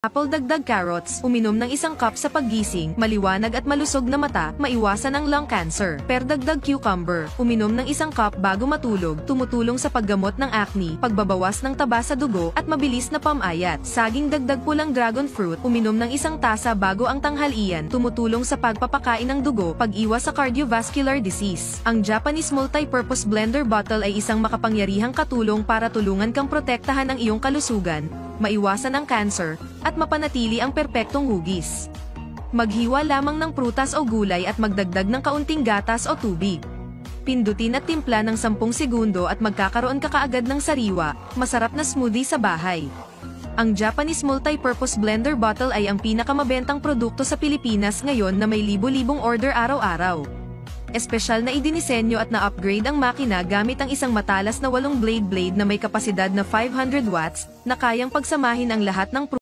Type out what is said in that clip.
Apple dagdag carrots, uminom ng isang cup sa paggising, maliwanag at malusog na mata, maiwasan ang lung cancer. Per dagdag cucumber, uminom ng isang cup bago matulog, tumutulong sa paggamot ng acne, pagbabawas ng taba sa dugo, at mabilis na pamayat. Saging dagdag pulang dragon fruit, uminom ng isang tasa bago ang tanghalian, tumutulong sa pagpapakain ng dugo, pag-iwas sa cardiovascular disease. Ang Japanese multi-purpose blender bottle ay isang makapangyarihang katulong para tulungan kang protektahan ang iyong kalusugan, maiwasan ang cancer, at mapanatili ang perpektong hugis. Maghiwa lamang ng prutas o gulay at magdagdag ng kaunting gatas o tubig. Pindutin at timpla ng 10 segundo at magkakaroon ka kaagad ng sariwa, masarap na smoothie sa bahay. Ang Japanese multi-purpose blender bottle ay ang pinakamabentang produkto sa Pilipinas ngayon na may libo-libong order araw-araw. Espesyal na idinisenyo at na-upgrade ang makina gamit ang isang matalas na 8 blade na may kapasidad na 500 watts na kayang pagsamahin ang lahat ng